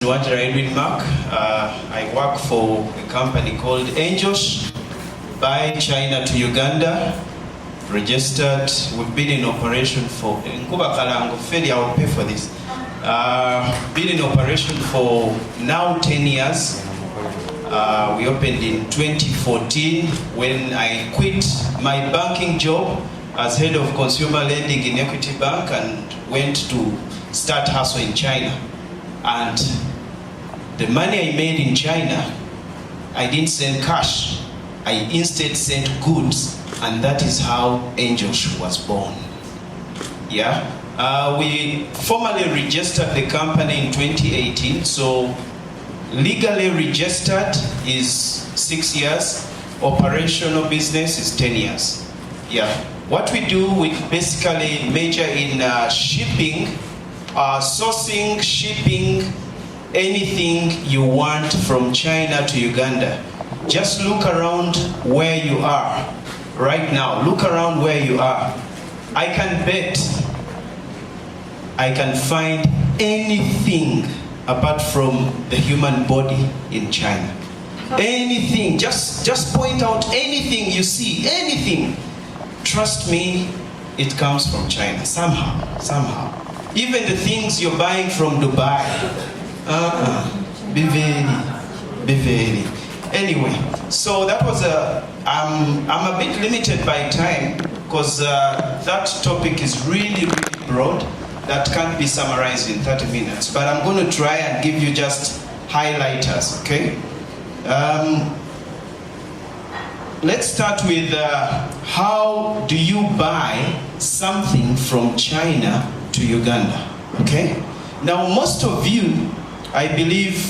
Nuwagira Mark. I work for a company called Angels, by China to Uganda, registered. We've been in operation for, Nkuba Kalango, Feli, I will pay for this. Been in operation for now 10 years. We opened in 2014 when I quit my banking job as head of consumer lending in Equity Bank and went to start hustle in China. And the money I made in China, I didn't send cash. I instead sent goods, and that is how Angels was born. Yeah, we formally registered the company in 2018. So legally registered is 6 years. Operational business is 10 years. Yeah, what we do, we basically major in shipping, sourcing, shipping, anything you want from China to Uganda. Just look around where you are right now. Look around where you are. I can bet I can find anything apart from the human body in China. Anything, just point out anything you see, anything. Trust me, it comes from China, somehow. Even the things you're buying from Dubai. Be very. Anyway, so that was I'm a bit limited by time because that topic is really broad. That can't be summarized in 30 minutes. But I'm going to try and give you just highlighters, okay? Let's start with how do you buy something from China to Uganda, okay? Now, most of you, I believe,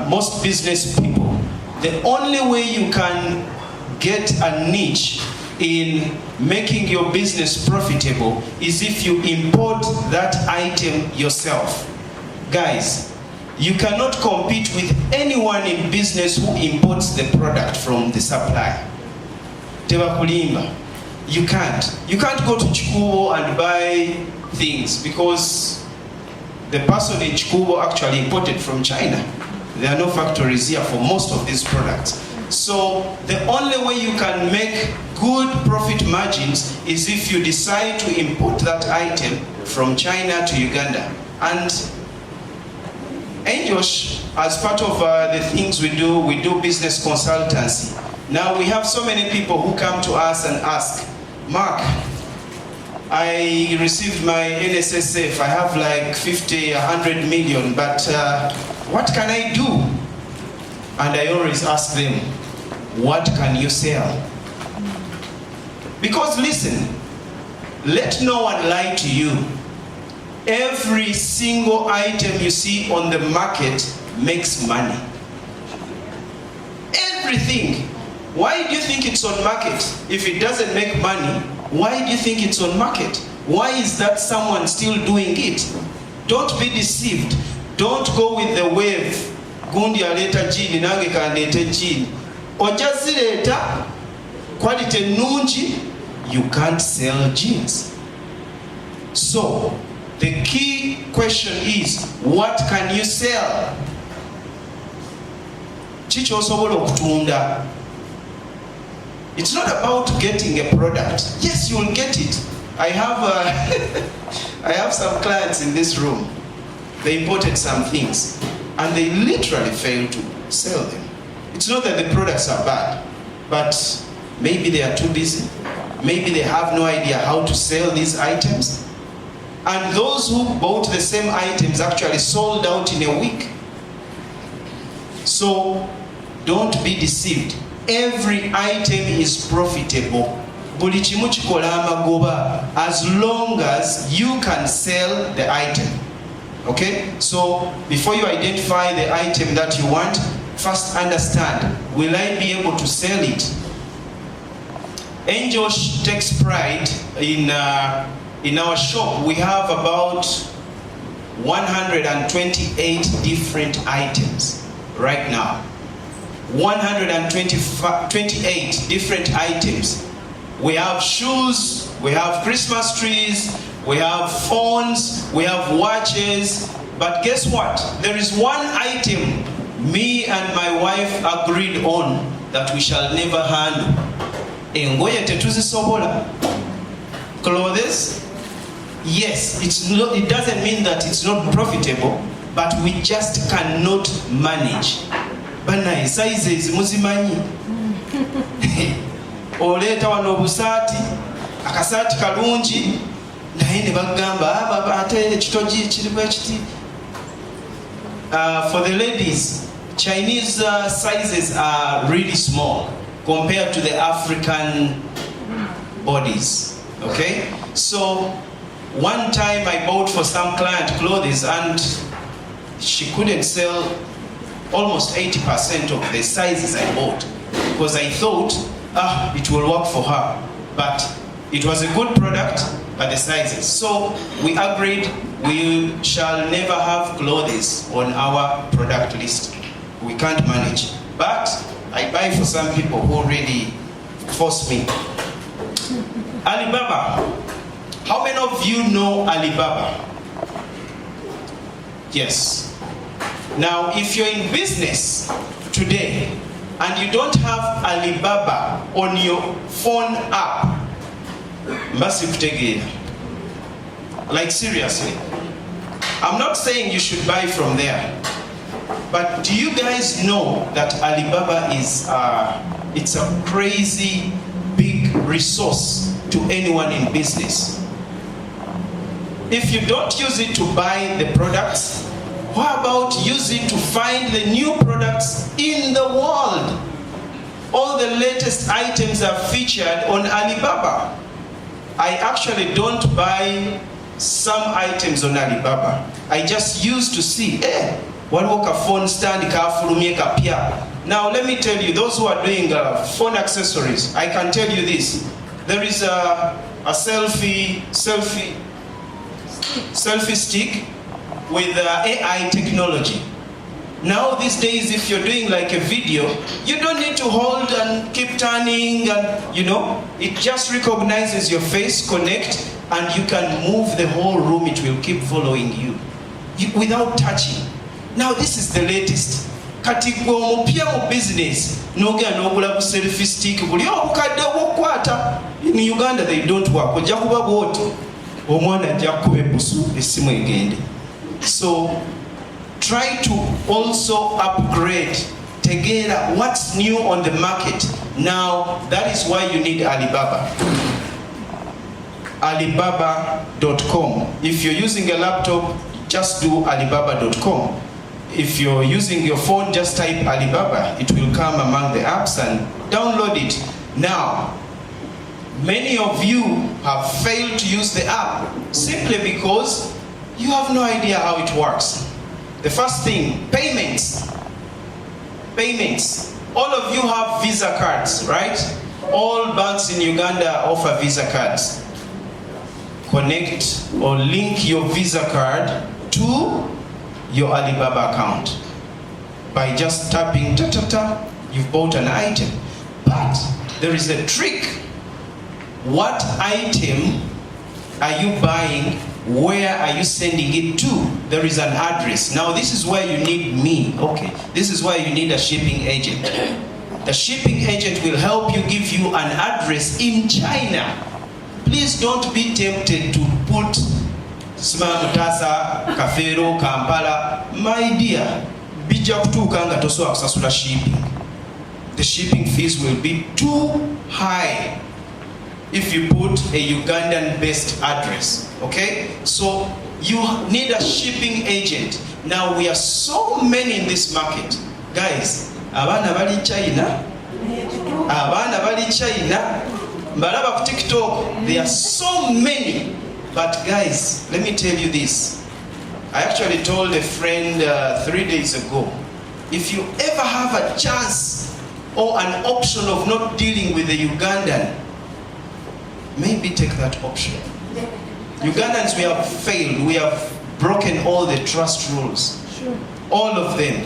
most business people, the only way you can get a niche in making your business profitable is if you import that item yourself. Guys, you cannot compete with anyone in business who imports the product from the supplier. Tebakulimba. You can't go to Chikubo and buy things because the person in Chikubo actually imported from China. There are no factories here for most of these products. So the only way you can make good profit margins is if you decide to import that item from China to Uganda. And Angels, as part of the things we do business consultancy. Now we have so many people who come to us and ask, Mark, I received my NSSF, I have like 50, 100 million, but what can I do? And I always ask them, what can you sell? Because listen, let no one lie to you. Every single item you see on the market makes money. Everything. Why do you think it's on market? If it doesn't make money, why do you think it's on market? Why is that someone still doing it? Don't be deceived. Don't go with the wave. Gundi aleta jini, nange kanete jini. Ojazileta, quality nunji, you can't sell jeans. So, the key question is, what can you sell? Chicho osobola okutunda. It's not about getting a product. Yes, you will get it. I have some clients in this room. They imported some things and they literally failed to sell them. It's not that the products are bad, but maybe they are too busy. Maybe they have no idea how to sell these items. And those who bought the same items actually sold out in a week. So don't be deceived. Every item is profitable. Buli kimu kikola amagoba as long as you can sell the item. Okay? So before you identify the item that you want, first understand, will I be able to sell it? Angels takes pride in our shop. We have about 128 different items right now. 128 different items. We have shoes, we have Christmas trees, we have phones, we have watches, But guess what? There is one item me and my wife agreed on that we shall never handle. Engoye tetuzisobola. Clothes? Yes, it doesn't mean that it's not profitable, but we just cannot manage. Banaye sizes muzimanyi. Oleeta wano obusaati, akasaati kalungi, naye ne bagamba ate ekitogi kirimu ekiti. For the ladies, Chinese sizes are really small compared to the African bodies. Okay? So one time I bought for some client clothes and she couldn't sell almost 80% of the sizes I bought because I thought it will work for her. But it was a good product, but the sizes. So we agreed we shall never have clothes on our product list. We can't manage. But I buy for some people who really force me. Alibaba. How many of you know Alibaba? Yes. Now, if you're in business today and you don't have Alibaba on your phone app, like seriously, I'm not saying you should buy from there, but do you guys know that Alibaba is it's a crazy big resource to anyone in business? If you don't use it to buy the products, how about use it to find the new products in the world? All the latest items are featured on Alibaba. I actually don't buy some items on Alibaba. I just used to see, waliwo ka phone stand kafulumye kapya. Now let me tell you, those who are doing phone accessories, I can tell you this. There is a selfie stick with AI technology. Now these days, if you're doing like a video, you don't need to hold and keep turning and, it just recognizes your face, connect, and you can move the whole room. It will keep following you without touching. Now this is the latest. Kati gwe omupya mu business, n'ogenda n'ogula ku selfie stick, buli obukadde obwokwata. In Uganda they don't work. Ojja kuba bw'oti, omwana ajja kukuba ebbusu, essimu egende. So try to also upgrade together what's new on the market. Now that is why you need Alibaba. Alibaba.com. If you're using a laptop, just do Alibaba.com. If you're using your phone, just type Alibaba. It will come among the apps and download it. Now, many of you have failed to use the app simply because you have no idea how it works. The first thing, payments. Payments. All of you have Visa cards, right? All banks in Uganda offer Visa cards. Connect or link your Visa card to your Alibaba account. By just tapping, you've bought an item. But there is a trick. What item are you buying? Where are you sending it to? There is an address. Now this is where you need me. Okay, this is why you need a shipping agent. The shipping agent will help you, give you an address in China. Please don't be tempted to put Mutasa, Kafero, Kampala. My dear, bija kutuuka nga tosobola kusasula shipping. The shipping fees will be too high if you put a Ugandan-based address, okay? So you need a shipping agent. Now we are so many in this market. Guys, abana bali China, mbalaba ku TikTok, there are so many. But guys, let me tell you this. I actually told a friend 3 days ago, if you ever have a chance or an option of not dealing with the Ugandan, maybe take that option. Ugandans, we have failed. We have broken all the trust rules. Sure. All of them.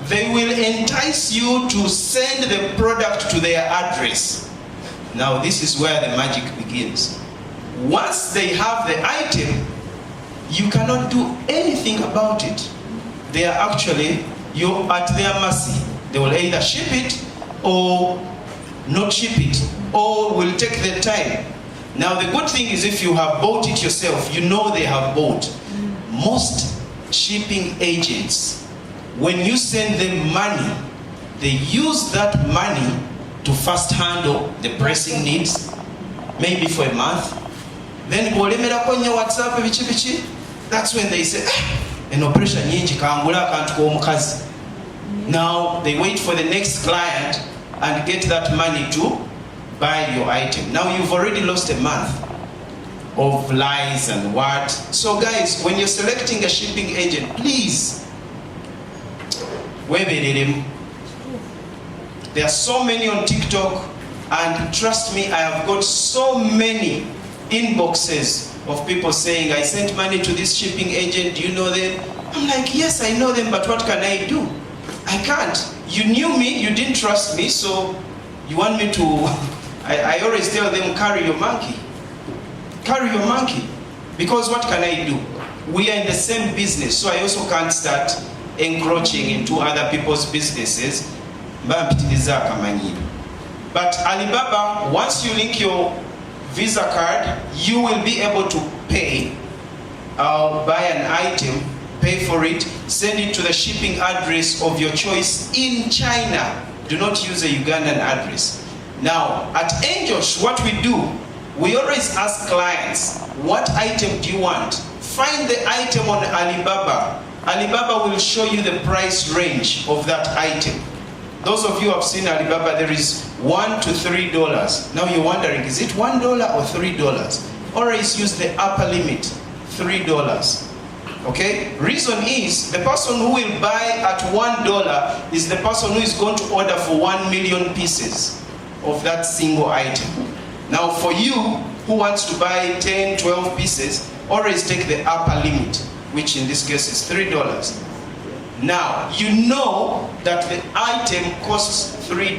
They will entice you to send the product to their address. Now this is where the magic begins. Once they have the item, you cannot do anything about it. They are actually, you're at their mercy. They will either ship it or not ship it, or will take their time. Now the good thing is if you have bought it yourself, you know they have bought. Most shipping agents, when you send them money, they use that money to first handle the pressing needs, maybe for a month. Then WhatsApp, that's when they say, an operation nyingi kangula akantu k'omukazi. Now they wait for the next client and get that money to buy your item. Now you've already lost a month of lies and what. So guys, when you're selecting a shipping agent, please, there are so many on TikTok, and trust me, I have got so many inboxes of people saying, I sent money to this shipping agent, do you know them? I'm like, yes, I know them, but what can I do? I can't. You knew me, you didn't trust me, so you want me to... I always tell them, carry your monkey. Carry your monkey. Because what can I do? We are in the same business, so I also can't start encroaching into other people's businesses. But Alibaba, once you link your Visa card, you will be able to pay, buy an item, pay for it, send it to the shipping address of your choice in China. Do not use a Ugandan address. Now, at Anjosh, what we do, we always ask clients, what item do you want? Find the item on Alibaba. Alibaba will show you the price range of that item. Those of you who have seen Alibaba, there is $1 to $3. Now you're wondering, is it $1 or $3? Always use the upper limit, $3. Okay? Reason is, the person who will buy at $1 is the person who is going to order for 1 million pieces of that single item. Now for you, who wants to buy 10, 12 pieces, always take the upper limit, which in this case is $3. Now, you know that the item costs $3.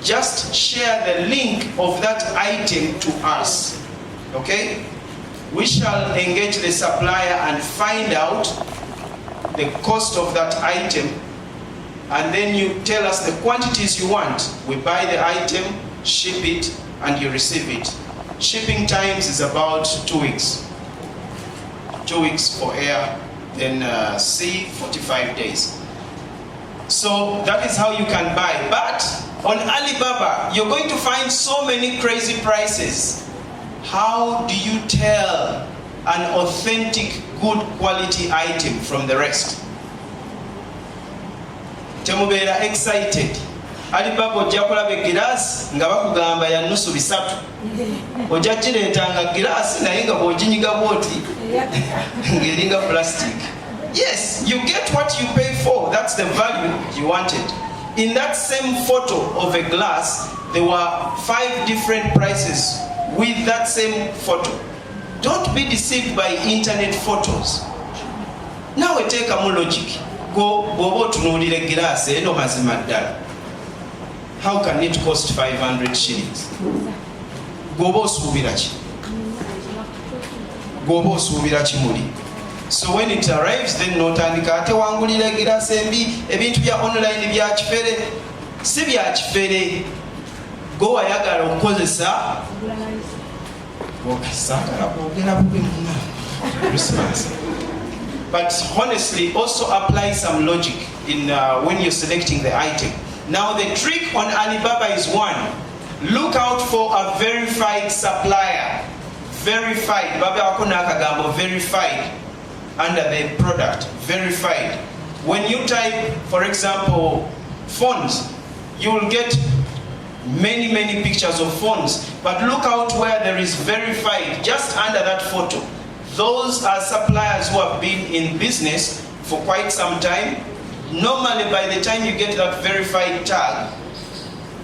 Just share the link of that item to us, okay? We shall engage the supplier and find out the cost of that item, and then you tell us the quantities you want. We buy the item, ship it, and you receive it. Shipping times is about 2 weeks. 2 weeks for air, then sea, 45 days. So that is how you can buy. But on Alibaba, you're going to find so many crazy prices. How do you tell an authentic, good quality item from the rest? Temubera excited. Alibaba ojja kulaba egiraasi nga bakugamba ya nusu bisatu. Ojja kireetanga giraasi naye nga bw'oginyiga bw'oti ng'eringa plastic. Yes, you get what you pay for. That's the value you wanted. In that same photo of a glass, there were 5 different prices with that same photo. Don't be deceived by internet photos. Now we take a more logic. Go to the glass, no mazima ddala. How can it cost 500 shillings? Gobo subirachi. Gobo subirachi muli. So when it arrives, then notandika ate wangulira glass embi ebintu bya online bya kifere si bya kifere. Go ayagala okukozesa Christmas. But honestly, also apply some logic in when you're selecting the item. Now the trick on Alibaba is one: look out for a verified supplier. Verified. Baba akuna akagambo verified under the product. Verified. When you type, for example, phones, you will get many pictures of phones, but look out where there is verified just under that photo. Those are suppliers who have been in business for quite some time. Normally by the time you get that verified tag,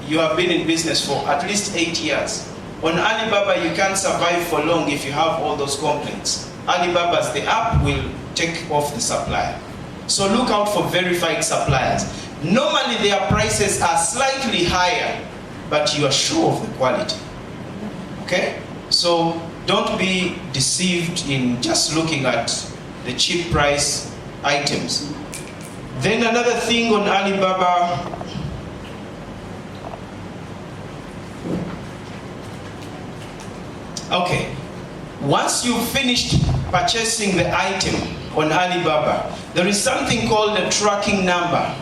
you have been in business for at least 8 years. On Alibaba, you can't survive for long if you have all those complaints. Alibaba's the app will take off the supplier. So look out for verified suppliers. Normally their prices are slightly higher, but you are sure of the quality. Okay? So don't be deceived in just looking at the cheap price items. Then another thing on Alibaba, okay, once you've finished purchasing the item on Alibaba, there is something called a tracking number.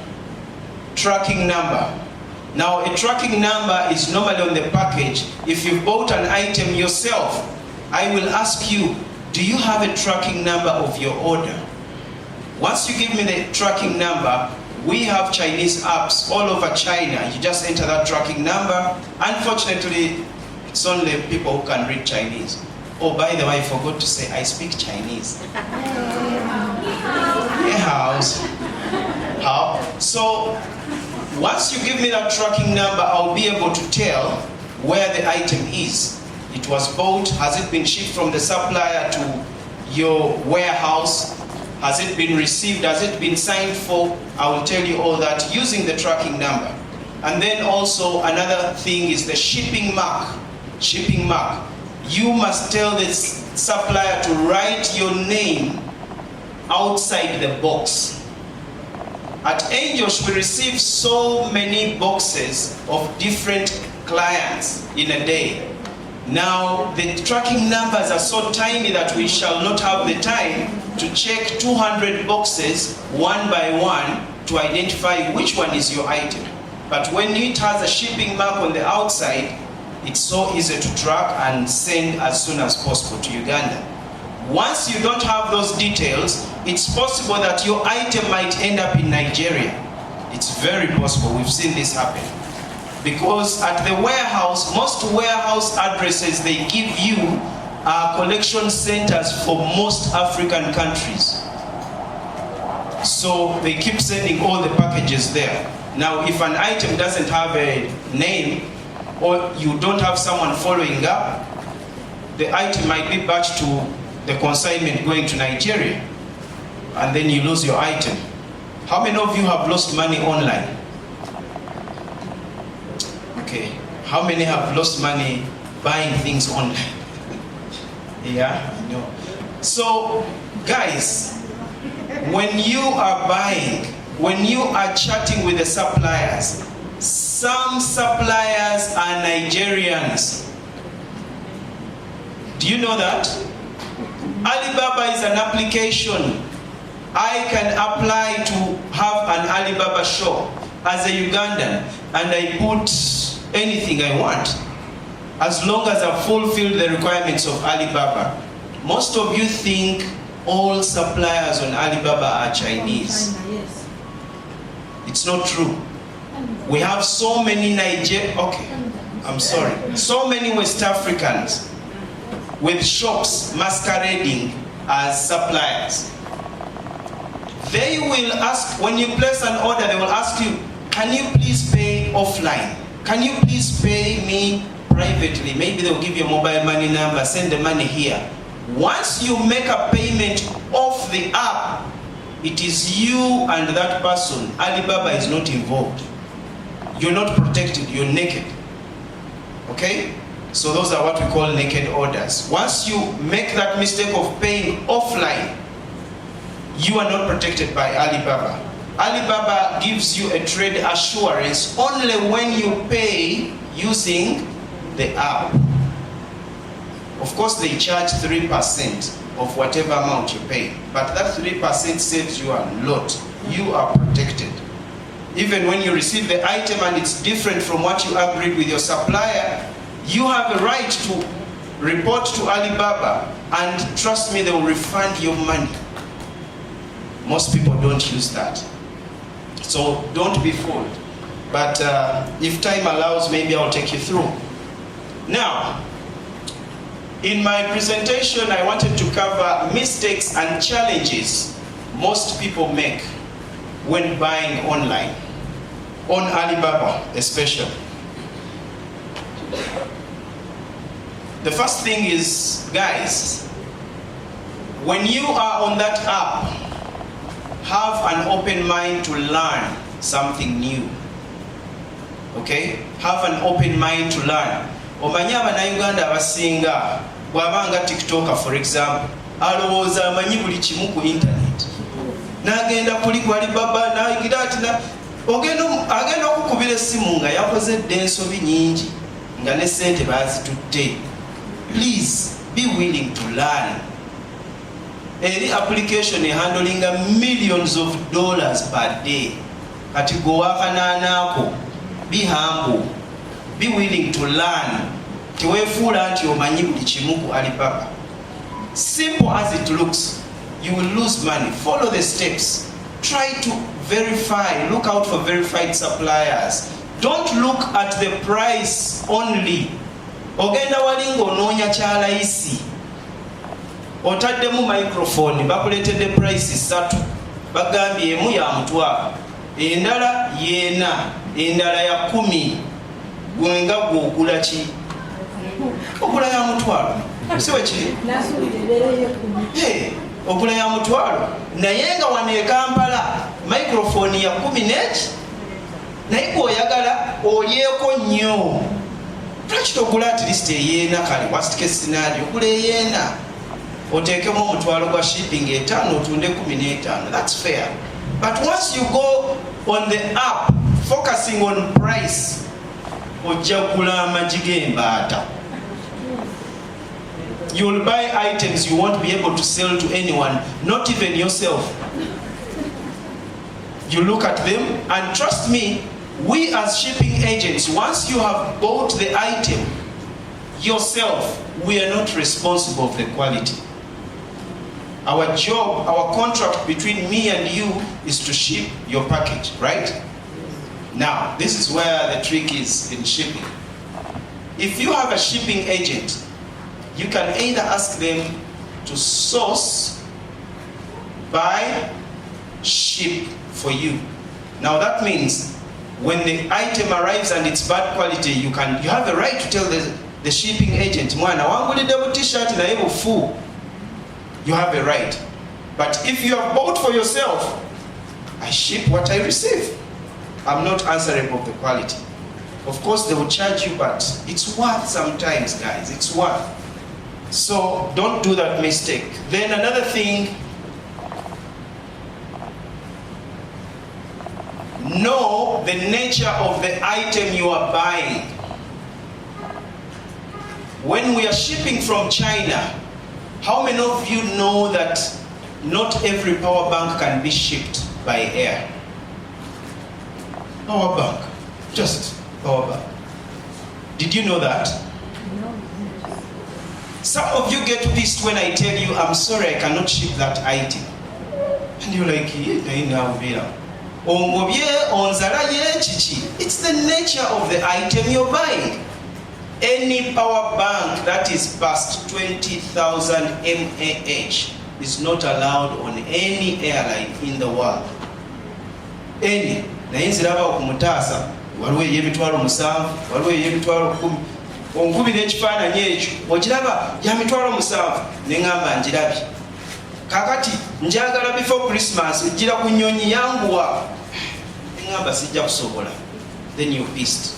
Tracking number. Now, a tracking number is normally on the package. If you bought an item yourself, I will ask you, do you have a tracking number of your order? Once you give me the tracking number, we have Chinese apps all over China. You just enter that tracking number. Unfortunately, it's only people who can read Chinese. Oh, by the way, I forgot to say, I speak Chinese. How? So, once you give me that tracking number, I'll be able to tell where the item is. It was bought, has it been shipped from the supplier to your warehouse? Has it been received? Has it been signed for? I will tell you all that using the tracking number. And then also another thing is the shipping mark. Shipping mark. You must tell the supplier to write your name outside the box. At Angels, we receive so many boxes of different clients in a day. Now, the tracking numbers are so tiny that we shall not have the time to check 200 boxes one by one to identify which one is your item. But when it has a shipping mark on the outside, it's so easy to track and send as soon as possible to Uganda. Once you don't have those details, it's possible that your item might end up in Nigeria. It's very possible. We've seen this happen. Because at the warehouse, most warehouse addresses they give you are collection centers for most African countries. So they keep sending all the packages there. Now, if an item doesn't have a name, or you don't have someone following up, the item might be batched to the consignment going to Nigeria, and then you lose your item. How many of you have lost money online? Okay. How many have lost money buying things online? Yeah, I know. So, guys, when you are buying, when you are chatting with the suppliers, some suppliers are Nigerians. Do you know that? Alibaba is an application. I can apply to have an Alibaba shop as a Ugandan, and I put anything I want, as long as I fulfill the requirements of Alibaba. Most of you think all suppliers on Alibaba are Chinese. It's not true. We have so many so many West Africans with shops masquerading as suppliers. They will ask, when you place an order, they will ask you, can you please pay offline? Can you please pay me privately? Maybe they'll give you a mobile money number, send the money here. Once you make a payment off the app, it is you and that person. Alibaba is not involved. You're not protected, you're naked. Okay? So those are what we call naked orders. Once you make that mistake of paying offline, you are not protected by Alibaba. Alibaba gives you a trade assurance only when you pay using the app. Of course, they charge 3% of whatever amount you pay, but that 3% saves you a lot. You are protected. Even when you receive the item and it's different from what you agreed with your supplier, you have a right to report to Alibaba, and trust me, they will refund your money. Most people don't use that. So don't be fooled. But if time allows, maybe I'll take you through. Now, in my presentation, I wanted to cover mistakes and challenges most people make when buying online, on Alibaba especially. The first thing is, guys, when you are on that app, have an open mind to learn something new. Okay? Have an open mind to learn. Omanya abana Uganda abasinga bw'abanga tiktoker for example alowooza amanyi buli kimu ku internet n'agenda kuli ku Alibaba n'ayigira ati agenda okukubira essimu nga yakozedde ensobi nyingi nga ne ssente bazitutte. Please be willing to learn. Eri application handlinga millions of dollars per day. Kati gowakananako. Be humble. Be willing to learn. Tiwefuula nti omanyi buli kimu ku Alibaba. Simple as it looks, you will lose money. Follow the steps. Try to verify. Look out for verified suppliers. Don't look at the price only. Ogenda walingo onoonya kyalaisi. Otaddemu microphone bakuleetedde prices 3. Bagambye emu ya mutwalo. Endala yena. Endala ya 10. Gwenga gw'ogula ki? Ogula ya mutwalo. Siwe kiri? Ogula ya mutwalo. Naye nga wano e Kampala microphone ya 10 neki. Naye gweoyagala olyeko nnyo. Lwaki togula at least eyeena kale worst case scenario ogula eyeena. Oteekemu omutwalo gwa shipping 5 otunde 15. That's fair. But once you go on the app focusing on price, ojja kugula amagi g'embaata. You will buy items you won't be able to sell to anyone, not even yourself. You look at them and trust me, we as shipping agents, once you have bought the item yourself, we are not responsible for the quality. Our job, our contract between me and you is to ship your package, right? Now, this is where the trick is in shipping. If you have a shipping agent, you can either ask them to source, buy, ship for you. Now that means when the item arrives and it's bad quality, you have the right to tell the shipping agent, mwana wangulidde bu t-shirt naye bufu. You have a right. But if you have bought for yourself, I ship what I receive. I'm not answerable for the quality. Of course they will charge you, but it's worth sometimes, guys. It's worth. So don't do that mistake. Then another thing, know the nature of the item you are buying. When we are shipping from China, how many of you know that not every power bank can be shipped by air? Power bank, just power bank. Did you know that? Some of you get pissed when I tell you, I'm sorry, I cannot ship that item. And you're like, it's the nature of the item you're buying. Any power bank that is past 20,000 mAh is not allowed on any airline in the world. Any. Naye nziraba okumutaasa waliwo ey'emitwalo 7, waliwo ey'emitwalo 10. Onkubira ekifaananyi ekyo okiraba ya mitwalo 7 ne ngamba njirabye. Kakati njagala before Christmas ejjira ku nnyonyi yanguwa ne ngamba sijja kusobola. Then you're pissed.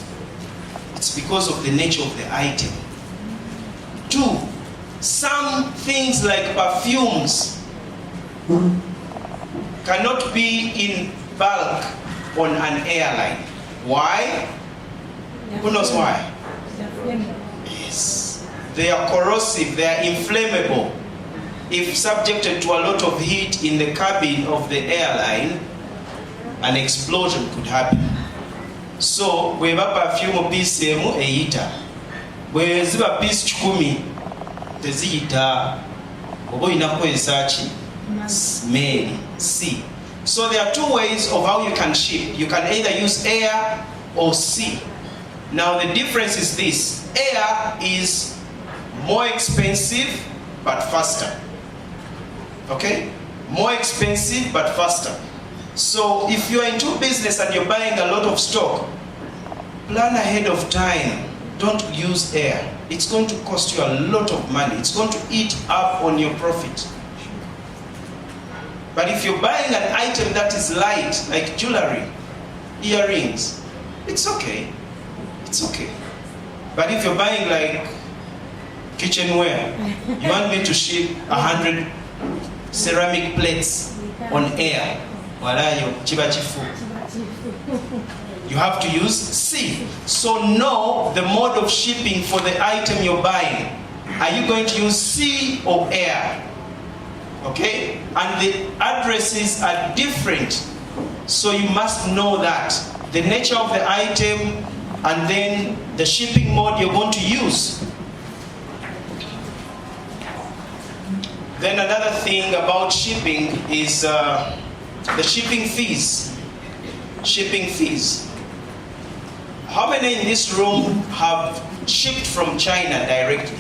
It's because of the nature of the item. 2, some things like perfumes cannot be in bulk on an airline. Why? Who knows why? Yes. They are corrosive, they are inflammable. If subjected to a lot of heat in the cabin of the airline, an explosion could happen. So, bweba perfume piece emu eyita. Bwe ziba piece 10 teziyita. Oba oyinako esaaki smell. C. So there are 2 ways of how you can ship. You can either use air or sea. Now the difference is this. Air is more expensive but faster. Okay? More expensive but faster. So if you are into business and you're buying a lot of stock, plan ahead of time. Don't use air. It's going to cost you a lot of money. It's going to eat up on your profit. But if you're buying an item that is light, like jewelry, earrings, it's okay. It's okay. But if you're buying like kitchenware. You want me to ship 100 ceramic plates on air? Walayo chiba chifu. You have to use C. So know the mode of shipping for the item you're buying. Are you going to use sea or air? Okay? And the addresses are different. So you must know that. The nature of the item and then the shipping mode you're going to use. Then another thing about shipping is the shipping fees. Shipping fees. How many in this room have shipped from China directly?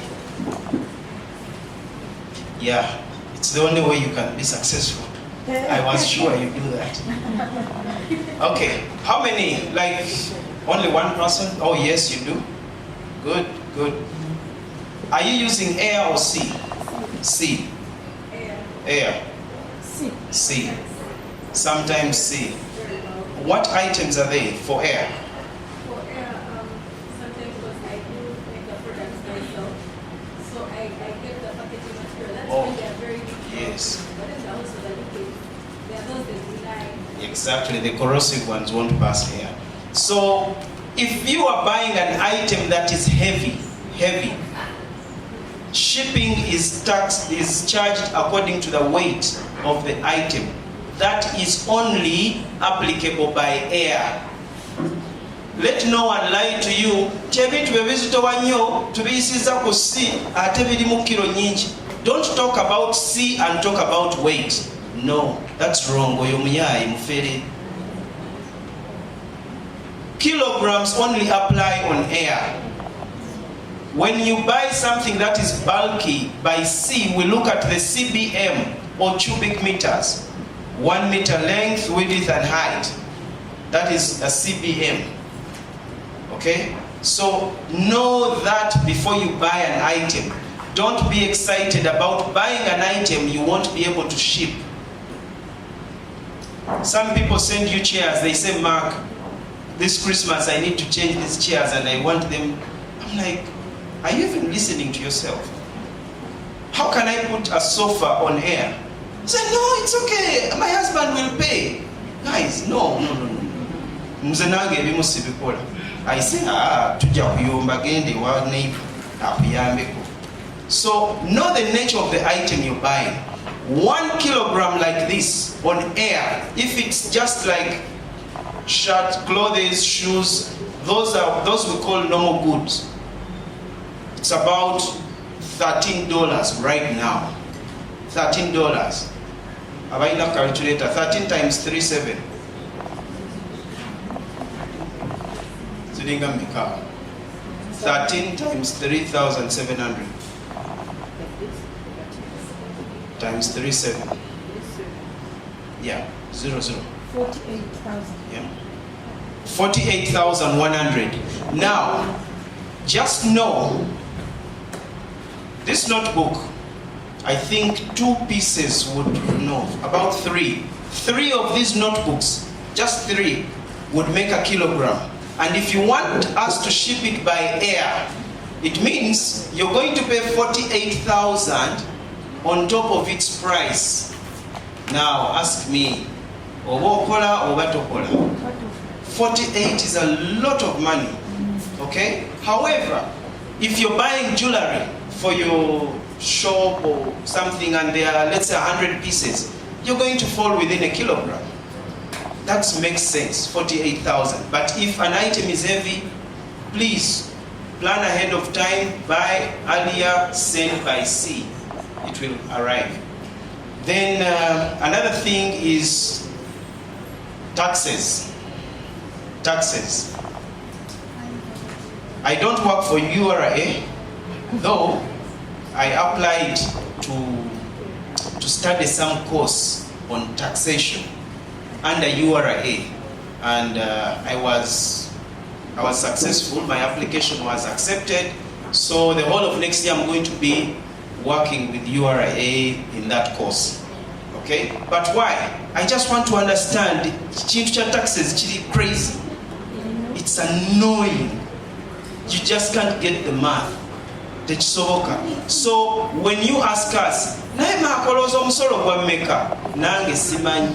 Yeah, it's the only way you can be successful. I was sure you do that. Okay, how many? Like only one person? Oh yes, you do. Good, good. Are you using air or sea? Sea. Air. C. Sometimes C. What items are they for air? For air, sometimes because I do make the products myself, so I get the packaging material. That's when they are very big. Yes. But then there are also the liquid. There are those that rely. Exactly, the corrosive ones won't pass air. So if you are buying an item that is heavy, shipping is charged according to the weight of the item. That is only applicable by air. Let no one lie to you. Don't talk about C and talk about weight. No, that's wrong. Kilograms only apply on air. When you buy something that is bulky by C, we look at the CBM or cubic meters. 1 meter length, width and height. That is a CBM. Okay? So know that before you buy an item. Don't be excited about buying an item you won't be able to ship. Some people send you chairs. They say, Mark, this Christmas I need to change these chairs and I want them. I'm like, are you even listening to yourself? How can I put a sofa on air? I said, no, it's okay. My husband will pay. Guys, no. I say, so know the nature of the item you're buying. 1 kilogram like this on air, if it's just like shirt, clothes, shoes, those we call normal goods. It's about $13 right now. $13. Have I enough calculator? 13 times 3, 7. 13 times 3,700 times 3, 7. Yeah, 0, 0. 48,000. Yeah. 48,100. Now, just know this notebook, I think 2 pieces would know, about 3. 3 of these notebooks, just 3, would make a kilogram. And if you want us to ship it by air, it means you're going to pay 48,000 on top of its price. Now ask me, 48 is a lot of money. Okay? However, if you're buying jewelry for your shop or something and there are, let's say, 100 pieces, you're going to fall within a kilogram. That makes sense, 48,000. But if an item is heavy, please plan ahead of time, buy earlier, send by sea. It will arrive. Then another thing is taxes. Taxes. I don't work for URA, though I applied to study some course on taxation under URA, and I was successful. My application was accepted. So the whole of next year I'm going to be working with URA in that course. Okay? But why? I just want to understand. Taxes, it's crazy. It's annoying. You just can't get the math. tekisoboka. So when you ask us naye maakolooza omusolo gwa mmeka, nange simanyi.